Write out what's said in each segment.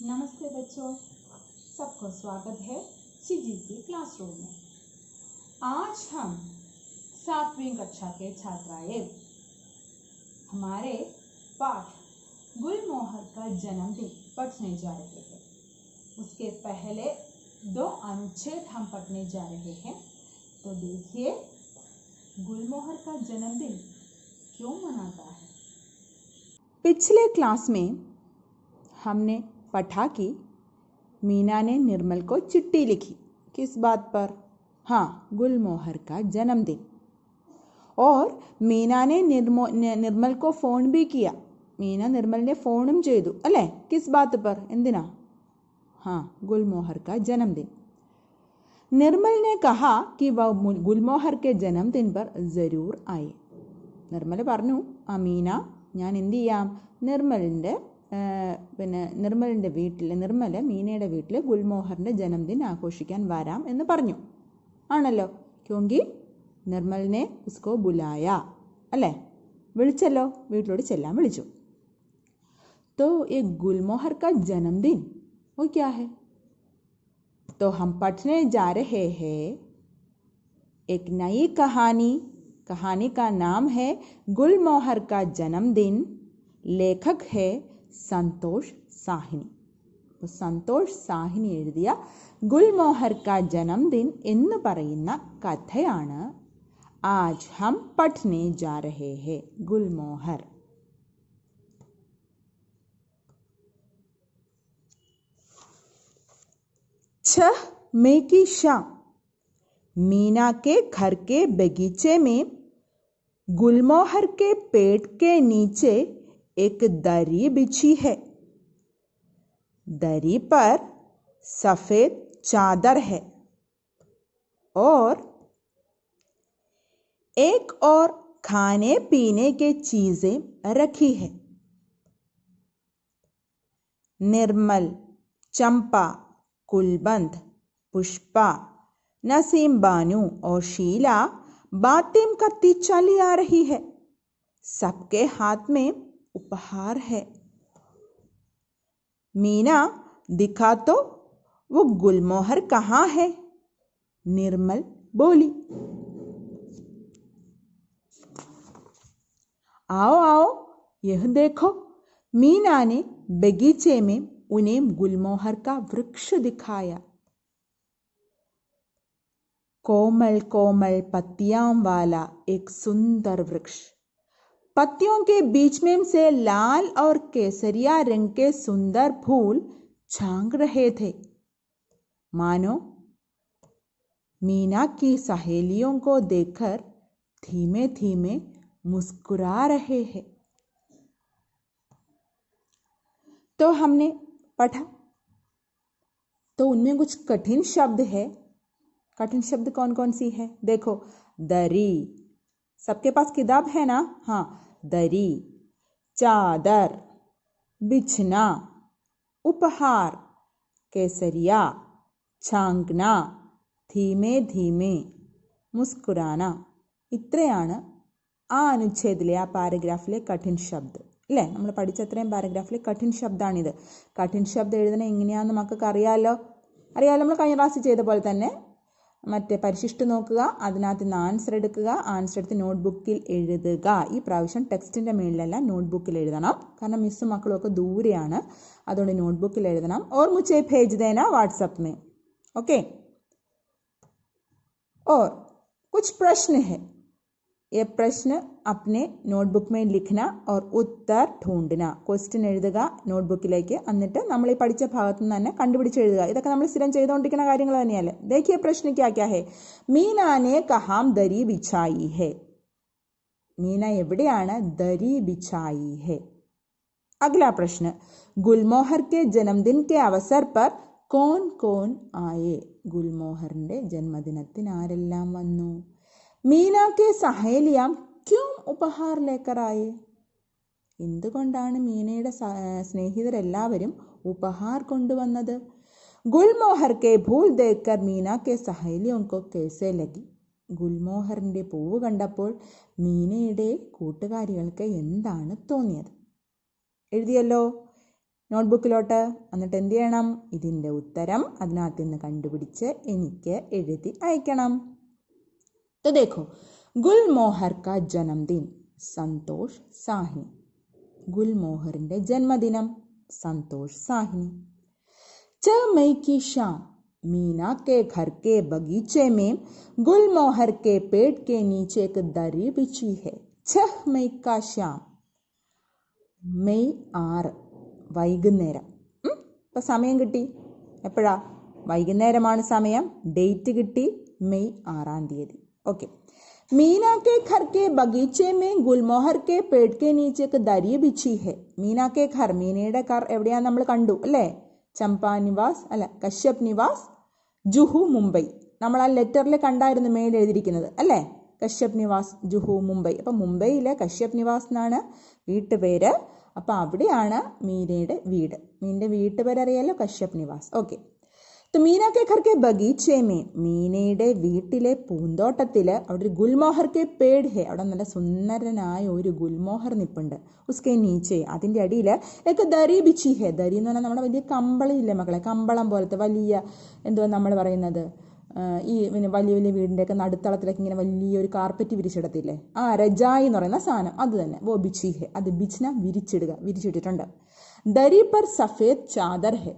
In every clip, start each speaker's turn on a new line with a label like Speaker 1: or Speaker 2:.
Speaker 1: नमस्ते बच्चों, सबको स्वागत है सीजीसी क्लासरूम में। आज हम 7वीं कक्षा के छात्राएं हमारे पाठ गुलमोहर का जन्मदिन पढ़ने जा रहे हैं। उसके पहले 2 अनुच्छेद हम पढ़ने जा रहे हैं। तो देखिए, गुलमोहर का जन्मदिन क्यों मनाता है। पिछले क्लास में हमने पढ़ा कि मीना ने निर्मल को चिट्ठी लिखी। किस बात पर? हाँ, गुलमोहर का जन्मदिन। और मीना ने निर्मल को फोन भी किया। मीना निर्मल ने फोणुം ചെയ്തു അല്ലേ? किस बात पर? എന്തിനാ? हाँ, गुलमोहर का जन्मदिन। निर्मल ने कहा कि वह गुलमोहर के जन्मदिन पर जरूर आए। നിർമ്മൽ പറഞ്ഞു, ആ മീന, ഞാൻ എന്ത് ചെയ്യാം, നിർമ്മലിൻ്റെ വീട്ടിൽ, നിർമ്മല മീനയുടെ വീട്ടിൽ ഗുൽമോഹറിൻ്റെ ജന്മദിൻ ആഘോഷിക്കാൻ വരാം എന്ന് പറഞ്ഞു. ആണല്ലോ, ക്യോങ്കി നിർമ്മലിനെ ഉസ്കോ ബുലായ, അല്ലേ? വിളിച്ചല്ലോ, വീട്ടിലോട്ട് ചെല്ലാൻ വിളിച്ചു. तो ये गुलमोहर का जन्मदिन वो क्या है? तो हम पढ़ने जा रहे हैं एक नई कहानी. कहानी का नाम है गुलमोहर का जन्मदिन. लेखक है സന്തോഷ് സാഹ്നി. സന്തോഷ് സാഹ്നി എഴുതിയ ഗുൽമോഹർ കാ ജന്മദിൻ എന്ന് പറയുന്ന കഥയാണ് ആജ് ഹം പഠ്നെ ജാ രഹേ ഹേ. ഗുൽമോഹർ. छह मई की शाम मीना के घर के बगीचे में गुलमोहर के पेड़ के नीचे एक दरी बिछी है. दरी पर सफेद चादर है और एक और खाने पीने के चीजें रखी है. निर्मल, चंपा, कुलबंद, पुष्पा, नसीम बानू और शीला बातें करती चली आ रही है. सबके हाथ में उपहार है. मीना, दिखा तो वो गुलमोहर कहाँ है? निर्मल बोली. आओ आओ, यह देखो. मीना ने बगीचे में उन्हें गुलमोहर का वृक्ष दिखाया. कोमल कोमल पत्तियां वाला एक सुंदर वृक्ष. पत्तियों के बीच में से लाल और केसरिया रंग के सुंदर फूल झांक रहे थे. मानो मीना की सहेलियों को देखकर धीमे धीमे मुस्कुरा रहे हैं. तो हमने पढ़ा, तो उनमें कुछ कठिन शब्द है. कठिन शब्द कौन कौन सी है? देखो, दरी. सबके पास किताब है ना? हाँ. दरी, चादर, बिछना, उपहार, केसरिया, छांकना, धीमे धीमे, मुस्कुराना. ഇത്രയാണ് ആ അനുച്ഛേദിലെ, ആ പാരഗ്രാഫിലെ കഠിൻ ശബ്ദ് അല്ലേ? നമ്മൾ പഠിച്ച അത്രയും പാരഗ്രാഫിലെ കഠിൻ ശബ്ദാണിത്. കഠിൻ ശബ്ദം എഴുതണത് എങ്ങനെയാണെന്ന് മക്കൾക്ക് അറിയാമല്ലോ. നമ്മൾ കഴിഞ്ഞ ക്ലാസ്സിൽ ചെയ്ത പോലെ തന്നെ മറ്റേ പരിശിഷ്ടം നോക്കുക, അതിനകത്ത് നിന്ന് ആൻസർ എടുക്കുക, ആൻസർ എടുത്ത് നോട്ട്ബുക്കിൽ എഴുതുക. ഈ പ്രാവശ്യം ടെക്സ്റ്റിൻ്റെ മേളിലല്ല, നോട്ട്ബുക്കിൽ എഴുതണം. കാരണം മിസ്സും മക്കളും ഒക്കെ ദൂരെയാണ്, അതുകൊണ്ട് നോട്ട്ബുക്കിൽ എഴുതണം. और मुझे भेज देना व्हाट्सएप में. ओके. और कुछ प्रश्न है. ये प्रश्न अपने नोटबुक में लिखना और उत्तर ढूंढना. ക്വസ്റ്റ്യൻ എഴുതുക നോട്ട്ബുക്കിലേക്ക്, എന്നിട്ട് നമ്മൾ ഈ പഠിച്ച ഭാഗത്തു നിന്ന് തന്നെ കണ്ടുപിടിച്ച് എഴുതുക. ഇതൊക്കെ നമ്മൾ സ്ഥിരം ചെയ്തുകൊണ്ടിരിക്കുന്ന കാര്യങ്ങൾ തന്നെയല്ലേ. देखिए प्रश्न क्या क्या है. मीना ने कहाँ दरी बिछाई है? मीना എവിടെയാണ് दरी बिछाई है? अगला प्रश्न, गुलमोहर के जन्मदिन के अवसर पर कौन कौन आए? ഗുൽമോഹറിന്റെ ജന്മദിനത്തിന് ആരെല്ലാം വന്നു? മീന കെ സഹേലിയാം ക്യോം ഉപഹാർ ലേക്കർ ആയേ? എന്തുകൊണ്ടാണ് മീനയുടെ സ്നേഹിതരെല്ലാവരും ഉപഹാർ കൊണ്ടുവന്നത്? ഗുൽമോഹർ കെ ഫൂൽ ദേക്കർ മീന കെ സഹേലിയോं को कैसे लगी? ഗുൽമോഹറിന്റെ പൂവ് കണ്ടപ്പോൾ മീനയുടെ കൂട്ടുകാരികൾക്ക് എന്താണ് തോന്നിയത്? എഴുതിയല്ലോ.
Speaker 2: നോട്ട്ബുക്കിലോട്ട്. എന്നിട്ട് എന്ത് ചെയ്യണം? ഇതിൻ്റെ ഉത്തരം അതിനകത്ത് നിന്ന് കണ്ടുപിടിച്ച് എനിക്ക് എഴുതി അയക്കണം. तो देखो, ഗുൽമോഹർ का जन्मदिन സന്തോഷ് സാഹ്നി. ഗുൽമോഹറിൻ്റെ ജന്മദിനം സന്തോഷ് സാഹ്നി. 6 मई की शाम मीना के घर के बगीचे में गुलमोहर के पेड़ के नीचे एक दरी बिछी है. 6 मई का शाम. മെയ് 6 വൈകുന്നേരം. ഇപ്പം സമയം കിട്ടി. എപ്പോഴാ? വൈകുന്നേരമാണ് സമയം. ഡേറ്റ് കിട്ടി, മെയ് 6-ാം തീയതി. ഓക്കെ. मीना के घर के बगीचे में गुलमोहर के पेड़ के नीचे एक दरी बिछी है. मीना के घर, മീനയുടെ ഘർ എവിടെയാന്ന് നമ്മൾ കണ്ടു അല്ലേ? ചമ്പ നിവാസ് അല്ല, കശ്യപ് നിവാസ്, ജുഹു, മുംബൈ. നമ്മൾ ആ ലെറ്ററിൽ കണ്ടായിരുന്നു മേൽ എഴുതിയിരിക്കുന്നത് അല്ലേ? കശ്യപ് നിവാസ്, ജുഹു, മുംബൈ. അപ്പം മുംബൈയിലെ കശ്യപ് നിവാസ് എന്നാണ് വീട്ടുപേര്. അപ്പം അവിടെയാണ് മീനയുടെ വീട്. മീനിൻ്റെ വീട്ടുപേര് അറിയാലോ, കശ്യപ് നിവാസ്. ഓക്കെ. तो मीना के घर के बगीचे में, മീനയുടെ വീട്ടിലെ പൂന്തോട്ടത്തിൽ അവിടെ ഒരു ഗുൽമോഹർ കെ പേഡ് ഹെ, അവിടെ നല്ല സുന്ദരനായ ഒരു ഗുൽമോഹർ നിപ്പുണ്ട്. ഉസ്കെ നീച്ചെ, അതിൻ്റെ അടിയിൽ ഒക്കെ ദരി ബിച്ചി ഹെ. ദരി എന്ന് പറഞ്ഞാൽ നമ്മുടെ വലിയ കമ്പളിയില്ലേ മക്കളെ, കമ്പളം പോലത്തെ വലിയ എന്തുവാ നമ്മൾ പറയുന്നത്, ഈ പിന്നെ വലിയ വലിയ വീടിൻ്റെയൊക്കെ നടുത്തളത്തിലൊക്കെ ഇങ്ങനെ വലിയൊരു കാർപ്പറ്റ് വിരിച്ചിടത്തില്ലേ, ആ രജായി എന്ന് പറയുന്ന സാധനം, അത് തന്നെ. വോ ബിച്ചി ഹെ, അത് ബിച്ച്ന വിരിച്ചിടുക, വിരിച്ചിട്ടിട്ടുണ്ട്. ദരി പർ സഫേദ് ചാദർ ഹെ,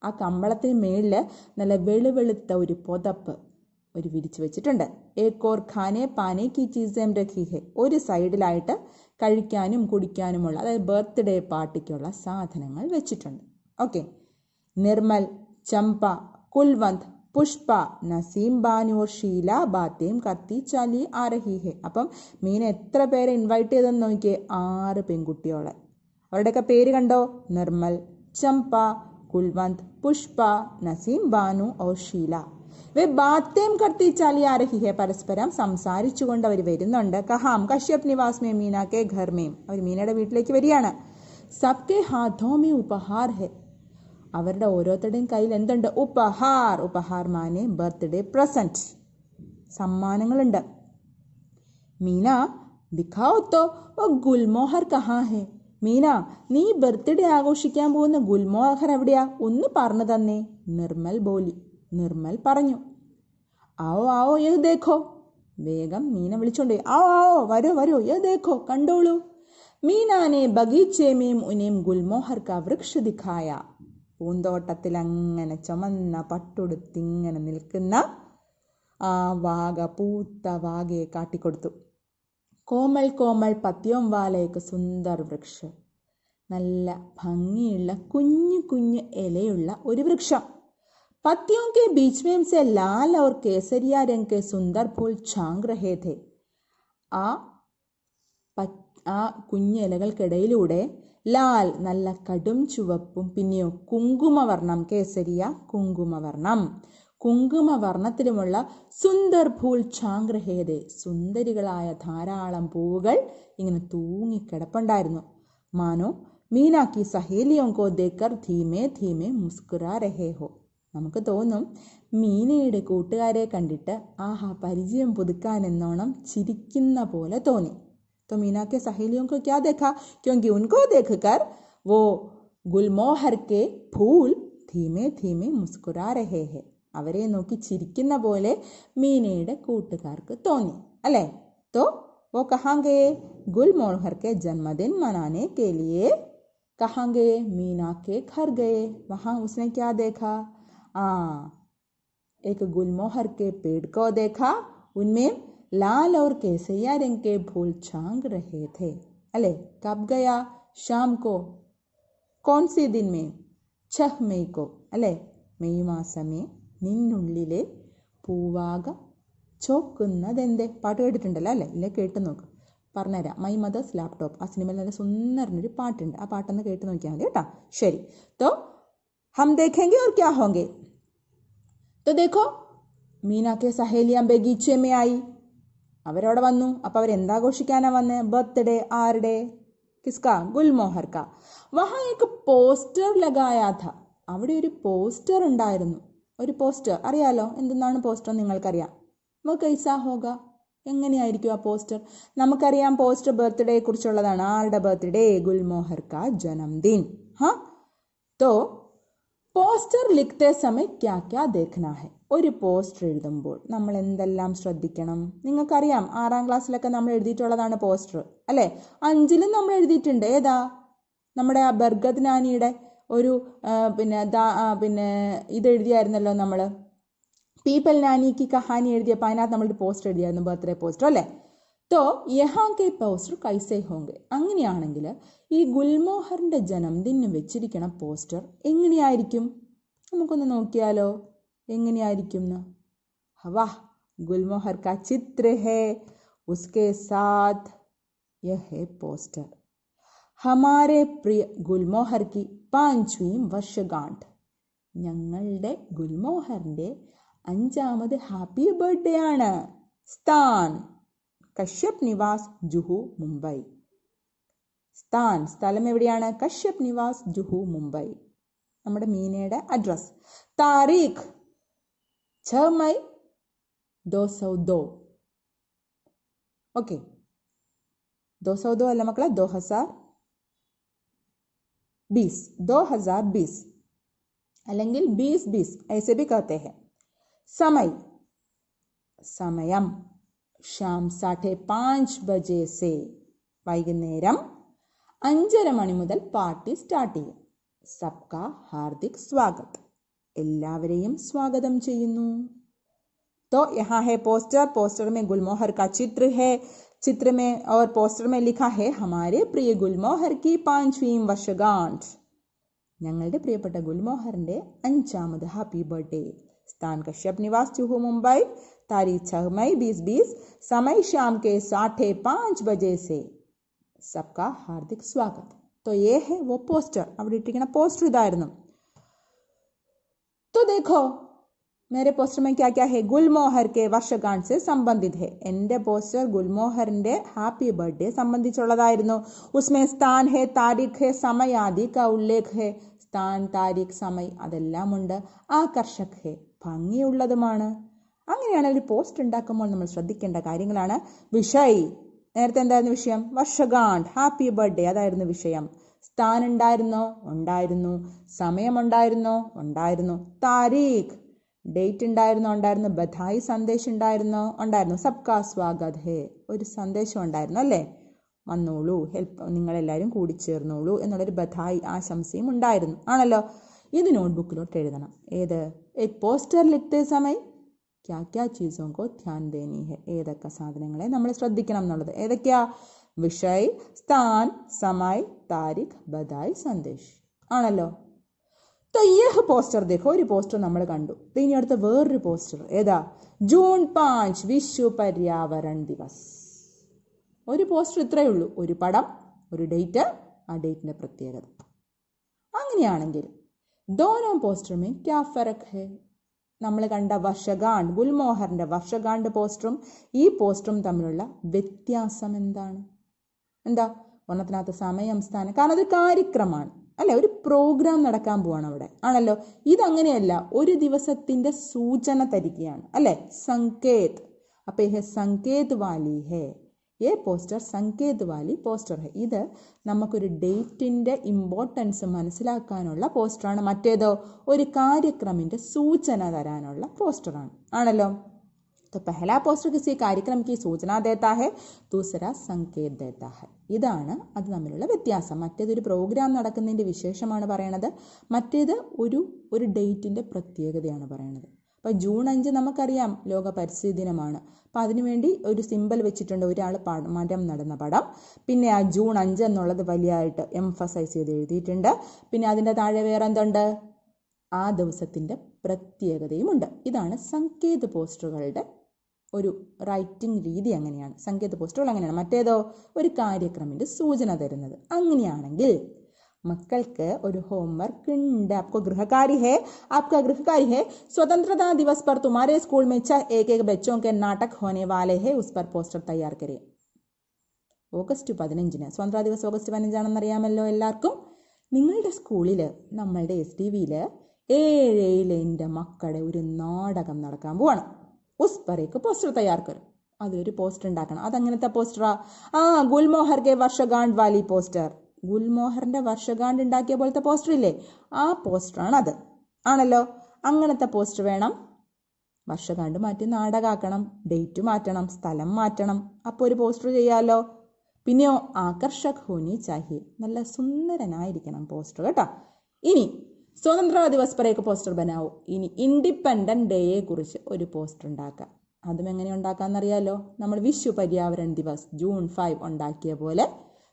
Speaker 2: ആ കമ്പളത്തിന് മേളിൽ നല്ല വെളുവെളുത്ത ഒരു പുതപ്പ് ഒരു വിരിച്ചു വെച്ചിട്ടുണ്ട്. ഏക്കോർ ഖാനെ പാനെ കി ചീസേം രഖി ഹെ, ഒരു സൈഡിലായിട്ട് കഴിക്കാനും കുടിക്കാനുമുള്ള, അതായത് ബർത്ത്ഡേ പാർട്ടിക്കുള്ള സാധനങ്ങൾ വെച്ചിട്ടുണ്ട്. ഓക്കെ. നിർമ്മൽ, ചമ്പ, കുൽവന്ത്, പുഷ്പ, നസീം, ബാനു, ഷീല ബാത്തേം കത്തി ചാലി ആ രഹി ഹെ. അപ്പം മീൻ എത്ര പേരെ ഇൻവൈറ്റ് ചെയ്തെന്ന് നോക്കിയേ? 6 പെൺകുട്ടികളെ. അവരുടെയൊക്കെ പേര് കണ്ടോ? നിർമ്മൽ, ചമ്പ, കുൽവന്ത്, പുഷ്പ, നസീം, ബാനു और ഷീല. വേ ബാത്തേം കർത്തി ചാലി ആ രഹി ഹെ, പരസ്പരം സംസാരിച്ചുകൊണ്ട് അവർ വരുന്നുണ്ട്. കഹാം? കശ്യപ് നിവാസ് മേ മീന കെ ഘർ മേം, അവർ മീനയുടെ വീട്ടിലേക്ക് വരികയാണ്. സബ്കെ ഹാഥോ മേ ഉപഹാർ ഹെ, അവരുടെ ഓരോരുത്തരുടെയും കയ്യിൽ എന്തുണ്ട്? ഉപഹാർ. ഉപഹാർ മാനെ ബർത്ത്ഡേ പ്രസന്റ്, സമ്മാനങ്ങളുണ്ട്. മീന ദിഖാओ तो वो ഗുൽമോഹർ കഹാ ഹെ, മീന നീ ബർത്ത്ഡേ ആഘോഷിക്കാൻ പോകുന്ന ഗുൽമോഹർ എവിടെയാ? ഒന്ന് പറഞ്ഞു തന്നെ. നിർമ്മൽ ബോലി, നിർമ്മൽ പറഞ്ഞു. ആവോ ആവോ യഹ് ദേഖോ, വേഗം മീന വിളിച്ചോണ്ട് ആവോ ആവോ വരൂ വരൂ, യഹ് ദേഖോ കണ്ടോളൂ. മീനാനെ ബഗീച്ചേ മേം ഉനേം ഗുൽമോഹർ കാ വൃക്ഷ ദിഖായ, പൂന്തോട്ടത്തിൽ അങ്ങനെ ചുമന്ന പട്ടുടുത്തിങ്ങനെ നിൽക്കുന്ന ആ വാഗ, പൂത്ത വാഗയെ കാട്ടിക്കൊടുത്തു. കോമൽ കോമൽ പത്യോം വാലയ്ക്ക് സുന്ദർ വൃക്ഷം, നല്ല ഭംഗിയുള്ള കുഞ്ഞു കുഞ്ഞു ഇലയുള്ള ഒരു വൃക്ഷം. പത്യോം കെ ബീച്ച് മേം സെ ലാൽ और കേസരിയ രംഗ് കെ സുന്ദർ ഫൂൽ ഛാങ് രഹേ ഥേ, ആ കുഞ്ഞു ഇലകൾക്കിടയിലൂടെ ലാൽ നല്ല കടും ചുവപ്പും, പിന്നെയോ കുങ്കുമവർണം, കേസരിയ കുങ്കുമവർണം, കുങ്കുമവർണ്ണത്തിലുമുള്ള സുന്ദർ ഫൂൽ ഛാങ് രഹേദേ, സുന്ദരികളായ ധാരാളം പൂവുകൾ ഇങ്ങനെ തൂങ്ങിക്കിടപ്പുണ്ടായിരുന്നു. മാനോ മീനാ കി സഹേലിയോं को देखकर धीमे धीमे മുസ്കുരാ രഹേ ഹോ, നമുക്ക് തോന്നും മീനയുടെ കൂട്ടുകാരെ കണ്ടിട്ട് ആഹാ പരിചയം പുതുക്കാൻ എന്നോണം ചിരിക്കുന്ന പോലെ തോന്നി. तो मीना के सहेलियों को क्या देखा? क्योंकि उनको देखकर वो गुलमोहर के फूल धीमे धीमे मुस्कुरा रहे हैं, അവരെ നോക്കി ചിരിക്കുന്ന പോലെ മീനയുടെ കൂട്ടുകാർക്ക് തോന്നി അല്ലേ? तो वो कहाँ गए? गुलमोहर के जन्मदिन मनाने के लिए कहाँ गए? मीना के घर गए. वहाँ उसने क्या देखा? एक गुलमोहर के पेड़ को देखा, उनमें लाल और केसरिया रंग के फूल छांग रहे थे. अले कब गया? शाम को. कौन सी दिन में? 6 मई को. अले മെയ് മാസമേ നിന്നുള്ളിലെ പൂവാക ചോക്കുന്നതെന്തേ. പാട്ട് കേട്ടിട്ടുണ്ടല്ലോ അല്ലേ? ഇല്ല കേട്ട് നോക്ക്, പറഞ്ഞുതരാം. മൈ മദേഴ്സ് ലാപ്ടോപ്പ്, ആ സിനിമയിൽ നല്ല സുന്ദരനൊരു പാട്ടുണ്ട്, ആ പാട്ടൊന്ന് കേട്ട് നോക്കിയാൽ മതി കേട്ടോ. ശരി. तो हम देखेंगे और क्या होंगे? तो देखो मीना के सहेलियां बगीचे में आई, അവരവിടെ വന്നു. അപ്പോൾ അവരെന്താഘോഷിക്കാനാണ് വന്നത്? ബർത്ത്ഡേ. ആരുടെ? കിസ്കാ? ഗുൽമോഹർ കാ. വഹാ ഏക് പോസ്റ്റർ ലഗായാ ഥാ, അവിടെ ഒരു പോസ്റ്റർ ഉണ്ടായിരുന്നു. ഒരു പോസ്റ്റർ അറിയാലോ, എന്തെന്നാണ് പോസ്റ്റർ നിങ്ങൾക്കറിയാം. വോ കൈസാ ഹോഗ, എങ്ങനെയായിരിക്കും ആ പോസ്റ്റർ? നമുക്കറിയാം പോസ്റ്റർ ബർത്ത്ഡേയെ കുറിച്ചുള്ളതാണ്. ആരുടെ ബർത്ത്ഡേ? ഗുൽമോഹർ കാ ജന്മദിൻ. ഹാ तो പോസ്റ്റർ ലിഖ്തേ സമയ ക്യാ ക്യാ ദേഖ്നാ ഹെ. ഒരു പോസ്റ്റർ എഴുതുമ്പോൾ നമ്മൾ എന്തെല്ലാം ശ്രദ്ധിക്കണം? നിങ്ങൾക്കറിയാം, 6ാം ക്ലാസ്സിലൊക്കെ നമ്മൾ എഴുതിയിട്ടുള്ളതാണ് പോസ്റ്റർ അല്ലേ? 5ലും നമ്മൾ എഴുതിയിട്ടുണ്ട്. ഏതാ? നമ്മുടെ ആ ബർഗദ് നാനിയുടെ ഒരു പിന്നെ ഇത് എഴുതിയായിരുന്നല്ലോ നമ്മൾ, പീപ്പൽ നാനി കി കഹാനി എഴുതിയപ്പോൾ അതിനകത്ത് നമ്മളൊരു പോസ്റ്റർ എഴുതിയായിരുന്നു, ബർത്ത്ഡേ പോസ്റ്റർ അല്ലേ? തോ യഹാ കെ പോസ്റ്റർ കൈസേ ഹോങ്കെ. അങ്ങനെയാണെങ്കിൽ ഈ ഗുൽമോഹറിന്റെ ജന്മദിനം വെച്ചിരിക്കണ പോസ്റ്റർ എങ്ങനെയായിരിക്കും? നമുക്കൊന്ന് നോക്കിയാലോ, എങ്ങനെയായിരിക്കും എന്ന്. വാ, ഗുൽമോഹർ കാ ചിത്ര ഹേ, ഉസ്കെ സാത്ത് യഹ് ഹേ പോസ്റ്റർ. ഹമാരെ പ്രിയ ഗുൽമോഹർ കി 5വീം വർഷഗാണ്ഠ്. ഞങ്ങളുടെ ഗുൽമോഹറിന്റെ 5ാമത് ഹാപ്പി ബർത്ത്ഡേ ആണ്. സ്ഥാൻ കശ്യപ് നിവാസ്, ജുഹു, മുംബൈ. സ്ഥാൻ, സ്ഥലം എവിടെയാണ്? കശ്യപ് നിവാസ്, ജുഹു, മുംബൈ. നമ്മുടെ മീനയുടെ അഡ്രസ്. താരീഖ് 6 മൈ 2002. ഓക്കെ, 2002 അല്ല മക്കളെ, 2020 അല്ലെങ്കിൽ 2020 ऐसे भी कहते हैं. സമയം ഷാം 5:30 ബജെ സേ. വൈകുന്നേരം 5:30 മണി മുതൽ പാർട്ടി സ്റ്റാർട്ട് ചെയ്യും. സബ്കാ ഹാർദിക് സ്വാഗത്. എല്ലാവരെയും സ്വാഗതം ചെയ്യുന്നു. तो यहाँ है पोस्टर. पोस्टर में गुलमोहर का चित्र है. चित्र में और पोस्टर में लिखा है हमारे प्रिय गुलमोहर की 5वीं वर्षगांठ. ഞങ്ങളുടെ പ്രിയപ്പെട്ട ഗുൽമോഹറിന്റെ 5ാമത് ഹാപ്പി ബർത്ത്ഡേ. സ്ഥാൻ കശ്യപ് നിവാസ്, ജുഹു, മുംബൈ. तारीख 6 मई 2020. समय शाम के 5:30 बजे से. सबका हार्दिक स्वागत. तो ये है वो पोस्टर. അവിടെ ഇട്ടിരിക്കുന്ന പോസ്റ്റർ ഇതായിരുന്നു. तो देखो मेरे पोस्टर में क्या क्या है? गुलमोहर के वर्षगांठ से संबंधित है. എൻ്റെ പോസ്റ്റർ ഗുൽമോഹറിന്റെ ഹാപ്പി ബർത്ത്ഡേ സംബന്ധിച്ചുള്ളതായിരുന്നു. उसमें स्थान है, तारीख है, समय आदि का उल्लेख है. സ്ഥാൻ, താരീഖ്, സമയ് അതെല്ലാം ഉണ്ട്. ആകർഷക് ഹെ, ഭംഗിയുള്ളതുമാണ്. അങ്ങനെയാണ് ഒരു പോസ്റ്റ് ഉണ്ടാക്കുമ്പോൾ നമ്മൾ ശ്രദ്ധിക്കേണ്ട കാര്യങ്ങളാണ്. വിഷയ്, നേരത്തെ എന്തായിരുന്നു വിഷയം? വർഷഗാണ്ഠ്, ഹാപ്പി ബർത്ത്ഡേ, അതായിരുന്നു വിഷയം. സ്ഥാൻ ഉണ്ടായിരുന്നോ? ഉണ്ടായിരുന്നു. സമയം ഉണ്ടായിരുന്നോ? ഉണ്ടായിരുന്നു. താരീഖ്, ഡേറ്റ് ഉണ്ടായിരുന്നോ? ഉണ്ടായിരുന്നു. ബധായി, സന്ദേശം ഉണ്ടായിരുന്നോ? ഉണ്ടായിരുന്നു. സബ്കാ സ്വാഗത് ഹേ, ഒരു സന്ദേശം ഉണ്ടായിരുന്നു അല്ലേ? വന്നോളൂ, ഹെൽപ്പ്, നിങ്ങളെല്ലാവരും കൂടിച്ചേർന്നോളൂ എന്നുള്ളൊരു ബധായി, ആശംസയും ഉണ്ടായിരുന്നു. ആണല്ലോ. ഇത് നോട്ട്ബുക്കിലോട്ട് എഴുതണം. ഏത്? एक पोस्टर लिखते समय क्या क्या चीज़ों को ध्यान देनी है. ഏതൊക്കെ സാധനങ്ങളെ നമ്മൾ ശ്രദ്ധിക്കണം എന്നുള്ളത്. ഏതൊക്കെയാ? വിഷയ്, സ്ഥാൻ, സമയ്, താരിഖ്, ബധായി, സന്ദേശ്. ആണല്ലോ. तो यह പോസ്റ്റർ देखो, ഒരു പോസ്റ്റർ നമ്മൾ കണ്ടു. ഇനി അടുത്ത വേറൊരു പോസ്റ്റർ. ഏതാ? ജൂൺ 5 വിശ്വ പര്യാവരൺ ദിവസ്. ഒരു പോസ്റ്റർ ഇത്രയേ ഉള്ളൂ. ഒരു പടം, ഒരു ഡേറ്റ്, ആ ഡേറ്റിന്റെ പ്രത്യേകത. അങ്ങനെയാണെങ്കിൽ दोनों പോസ്റ്റർ में क्या फर्क है? നമ്മൾ കണ്ട വർഷഗാണ്ഠ്, ഗുൽമോഹറിന്റെ വർഷഗാണ്ഠ് പോസ്റ്ററും ഈ പോസ്റ്ററും തമ്മിലുള്ള വ്യത്യാസം എന്താണ്? എന്താ? ഒന്നത്തിനകത്ത് സമയം, സ്ഥാനം, കാരണം അതൊരു കാര്യക്രമമാണ് അല്ലെ, ഒരു പ്രോഗ്രാം നടക്കാൻ പോവാണ് അവിടെ. ആണല്ലോ. ഇതങ്ങനെയല്ല, ഒരു ദിവസത്തിന്റെ സൂചന തരികയാണ് അല്ലെ, സങ്കേത്. അപ്പൊ ഇത് സങ്കേത് വാലി ഹേ. ये പോസ്റ്റർ സങ്കേത് വാലി പോസ്റ്റർ ഹെ. ഇത് നമുക്കൊരു ഡേറ്റിന്റെ ഇമ്പോർട്ടൻസ് മനസ്സിലാക്കാനുള്ള പോസ്റ്ററാണ്. മറ്റേതോ ഒരു കാര്യക്രമിന്റെ സൂചന തരാനുള്ള പോസ്റ്ററാണ്. ആണല്ലോ. तो पहला പോസ്റ്റർ किसी कार्यक्रम की सूचना देता है, दूसरा संकेत देता है. ഇതാണ് അത് തമ്മിലുള്ള വ്യത്യാസം. മറ്റേതൊരു പ്രോഗ്രാം നടക്കുന്നതിന്റെ വിശേഷമാണ് പറയണത്, മറ്റേത് ഒരു ഡേറ്റിന്റെ പ്രത്യേകതയാണ് പറയണത്. അപ്പോൾ ജൂൺ 5 നമുക്കറിയാം ലോക പരിസ്ഥിതി ദിനമാണ്. അപ്പോൾ അതിനുവേണ്ടി ഒരു സിമ്പൽ വെച്ചിട്ടുണ്ട്, ഒരാൾ മരം നടുന്ന പടം. പിന്നെ ആ ജൂൺ 5 എന്നുള്ളത് വലിയതായിട്ട് എംഫസൈസ് ചെയ്ത് എഴുതിയിട്ടുണ്ട്. പിന്നെ അതിൻ്റെ താഴെ വേറെ എന്തുണ്ട്? ആ ദിവസത്തിൻ്റെ പ്രത്യേകതയുമുണ്ട്. ഇതാണ് സങ്കേത് പോസ്റ്ററുകളുടെ ഒരു റൈറ്റിംഗ് രീതി. അങ്ങനെയാണ് സങ്കേത് പോസ്റ്ററുകൾ. അങ്ങനെയാണ്. മറ്റേതോ ഒരു കാര്യക്രമിൻ്റെ സൂചന തരുന്നത്. അങ്ങനെയാണെങ്കിൽ മക്കൾക്ക് ഒരു ഹോംവർക്ക് ഉണ്ട്. आपको गृहकार्य है, आपका गृहकार्य है, स्वतंत्रता दिवस पर तुम्हारे स्कूल में 6 बच्चों के नाटक होने वाले हैं, उस पर पोस्टर तैयार करें. ഓഗസ്റ്റ് 15 സ്വതന്ത്ര ദിവസം ഓഗസ്റ്റ് 15 അറിയാമല്ലോ എല്ലാവർക്കും. നിങ്ങളുടെ സ്കൂളിൽ, നമ്മളുടെ SDVയിൽ 7 എൻ്റെ മക്കളുടെ ഒരു നാടകം നടക്കാൻ പോവാണ്. ഉസ് പരേക്ക് പോസ്റ്റർ തയ്യാർ കരും. അതിലൊരു പോസ്റ്റർ ഉണ്ടാക്കണം. അതങ്ങനത്തെ പോസ്റ്ററാ? ഗുൽമോഹർ കെ വർഷഗാണ്ഠ് വാലി പോസ്റ്റർ. ഗുൽമോഹറിന്റെ വർഷകാണ്ട് ഉണ്ടാക്കിയ പോലത്തെ പോസ്റ്റർ ഇല്ലേ, ആ പോസ്റ്ററാണ് അത്. ആണല്ലോ, അങ്ങനത്തെ പോസ്റ്റർ വേണം. വർഷകാണ്ട് മാറ്റി നാടകാക്കണം, ഡേറ്റ് മാറ്റണം, സ്ഥലം മാറ്റണം. അപ്പോൾ ഒരു പോസ്റ്റർ ചെയ്യാമല്ലോ. പിന്നെയോ ആകർഷക് ഹോനി ചാഹിയെ, നല്ല സുന്ദരനായിരിക്കണം പോസ്റ്റർ കേട്ടോ. ഇനി സ്വതന്ത്ര ദിവസ് पर एक പോസ്റ്റർ ബനാവോ. ഇനി ഇൻഡിപെൻഡന്റ് ഡേയെ കുറിച്ച് ഒരു പോസ്റ്റർ ഉണ്ടാക്കാം. അതും എങ്ങനെ ഉണ്ടാക്കാമെന്നറിയാലോ. നമ്മൾ വിശ്വ പര്യാവരൺ ദിവസ് ജൂൺ 5 ഉണ്ടാക്കിയ പോലെ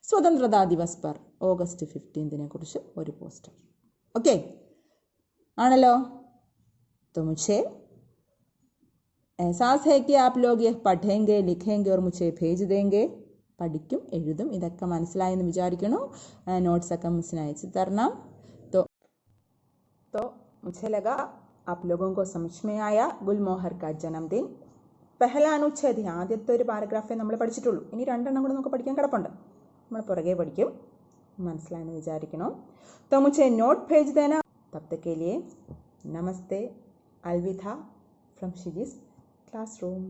Speaker 2: സ്വതന്ത്രതാ ദിവസ് पर ഓഗസ്റ്റ് 15 കുറിച്ച് ഒരു പോസ്റ്റർ. ഓക്കെ ആണല്ലോ. तो मुझे एहसास है कि आप लोग ये पढ़ेंगे लिखेंगे और मुझे भेज देंगे. പഠിക്കും എഴുതും ഇതൊക്കെ മനസ്സിലായെന്ന് വിചാരിക്കണു. നോട്ട്സൊക്കെ മിസ്സിന് അയച്ചു തരണം. तो मुझे लगा आप लोगों को समझ में आया ഗുൽമോഹർ का जन्मदिन. पहला अनुच्छेद ആദ്യത്തെ ഒരു പാരഗ്രാഫേ നമ്മൾ പഠിച്ചിട്ടുള്ളൂ. ഇനി 2 എണ്ണം കൂടെ നമുക്ക് പഠിക്കാൻ കിടപ്പുണ്ട്. നമ്മൾ പുറകെ പഠിക്കും. മനസ്സിലായെന്ന് വിചാരിക്കണം. तो मुझे नोट भेज देना. तब तक के लिए नमस्ते, अलविदा फ्रॉम शिजीज क्लासरूम.